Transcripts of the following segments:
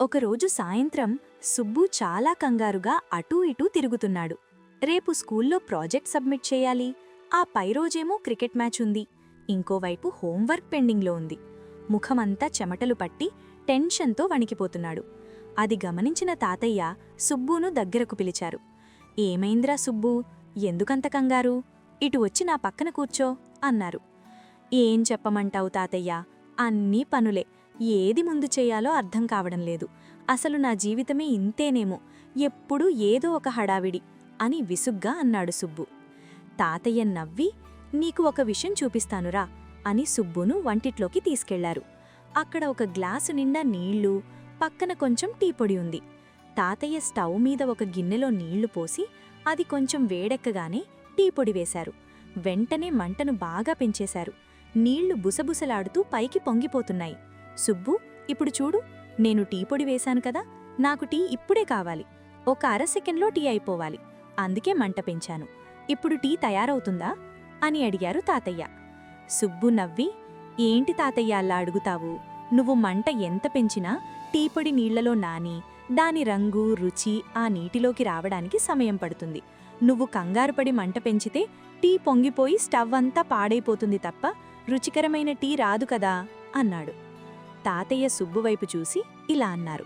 ఒకరోజు సాయంత్రం సుబ్బు చాలా కంగారుగా అటూ ఇటూ తిరుగుతున్నాడు. రేపు స్కూల్లో ప్రాజెక్ట్ సబ్మిట్ చేయాలి, ఆ పై రోజేమో క్రికెట్ మ్యాచ్ ఉంది, ఇంకోవైపు హోంవర్క్ పెండింగ్లో ఉంది. ముఖమంతా చెమటలు పట్టి టెన్షన్తో వణికిపోతున్నాడు. అది గమనించిన తాతయ్య సుబ్బును దగ్గరకు పిలిచారు. ఏమైంద్రా సుబ్బూ, ఎందుకంత కంగారు? ఇటు వచ్చి నా పక్కన కూర్చో అన్నారు. ఏం చెప్పమంటావు తాతయ్య, అన్నీ పనులే, ఏది ముందు చెయ్యాలో అర్థం కావడం లేదు. అసలు నా జీవితమే ఇంతేనేమో, ఎప్పుడూ ఏదో ఒక హడావిడి అని విసుగ్గా అన్నాడు సుబ్బు. తాతయ్య నవ్వి, నీకు ఒక విషయం చూపిస్తానురా అని సుబ్బును వంటిట్లోకి తీసుకెళ్లారు. అక్కడ ఒక గ్లాసు నిండా నీళ్లు, పక్కన కొంచెం టీపొడి ఉంది. తాతయ్య స్టవ్ మీద ఒక గిన్నెలో నీళ్లు పోసి అది కొంచెం వేడెక్కగానే టీపొడి వేశారు. వెంటనే మంటను బాగా పెంచేశారు. నీళ్లు బుసబుసలాడుతూ పైకి పొంగిపోతున్నాయి. సుబ్బు, ఇప్పుడు చూడు, నేను టీపొడి వేశాను కదా, నాకు టీ ఇప్పుడే కావాలి, ఒక అర సెకండ్లో టీ అయిపోవాలి, అందుకే మంట పెంచాను. ఇప్పుడు టీ తయారవుతుందా అని అడిగారు తాతయ్య. సుబ్బు నవ్వి, ఏంటి తాతయ్య అలా అడుగుతావు? నువ్వు మంట ఎంత పెంచినా టీపొడి నీళ్లలో నాని దాని రంగు, రుచి ఆ నీటిలోకి రావడానికి సమయం పడుతుంది. నువ్వు కంగారుపడి మంట పెంచితే టీ పొంగిపోయి స్టవ్ అంతా పాడైపోతుంది తప్ప రుచికరమైన టీ రాదు కదా అన్నాడు. తాతయ్య సుబ్బువైపు చూసి ఇలా అన్నారు.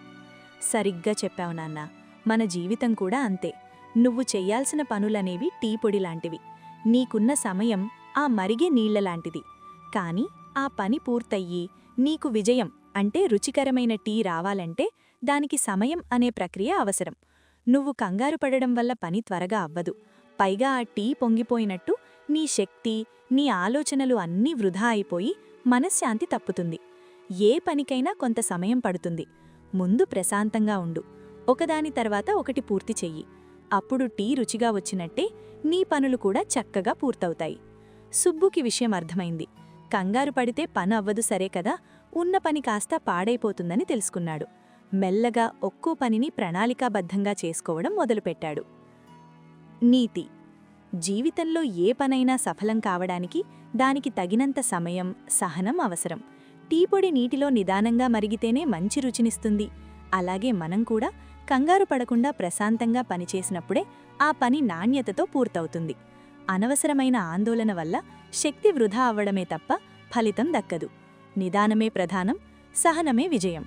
సరిగ్గా చెప్పావు నాన్న, మన జీవితం కూడా అంతే. నువ్వు చెయ్యాల్సిన పనులనేవి టీపొడిలాంటివి. నీకున్న సమయం ఆ మరిగే నీళ్లలాంటిది. కాని ఆ పని పూర్తయ్యి నీకు విజయం అంటే రుచికరమైన టీ రావాలంటే దానికి సమయం అనే ప్రక్రియ అవసరం. నువ్వు కంగారు పడడం వల్ల పని త్వరగా అవ్వదు. పైగా ఆ టీ పొంగిపోయినట్టు నీ శక్తి, నీ ఆలోచనలు అన్నీ వృధా అయిపోయి మనశ్శాంతి తప్పుతుంది. ఏ పనికైనా కొంత సమయం పడుతుంది. ముందు ప్రశాంతంగా ఉండు, ఒకదాని తర్వాత ఒకటి పూర్తి చెయ్యి. అప్పుడు టీ రుచిగా వచ్చినట్టే నీ పనులు కూడా చక్కగా పూర్తవుతాయి. సుబ్బుకి విషయం అర్థమైంది. కంగారు పడితే పని అవ్వదు సరే కదా, ఉన్న పని కాస్త పాడైపోతుందని తెలుసుకున్నాడు. మెల్లగా ఒక్కో పనిని ప్రణాళికాబద్ధంగా చేసుకోవడం మొదలుపెట్టాడు. నీతి: జీవితంలో ఏ పనైనా సఫలం కావడానికి దానికి తగినంత సమయం, సహనం అవసరం. టీపొడి నీటిలో నిదానంగా మరిగితేనే మంచి రుచినిస్తుంది. అలాగే మనం కూడా కంగారు పడకుండా ప్రశాంతంగా పనిచేసినప్పుడే ఆ పని నాణ్యతతో పూర్తవుతుంది. అనవసరమైన ఆందోళన వల్ల శక్తి వృధా అవ్వడమే తప్ప ఫలితం దక్కదు. నిదానమే ప్రధానం, సహనమే విజయం.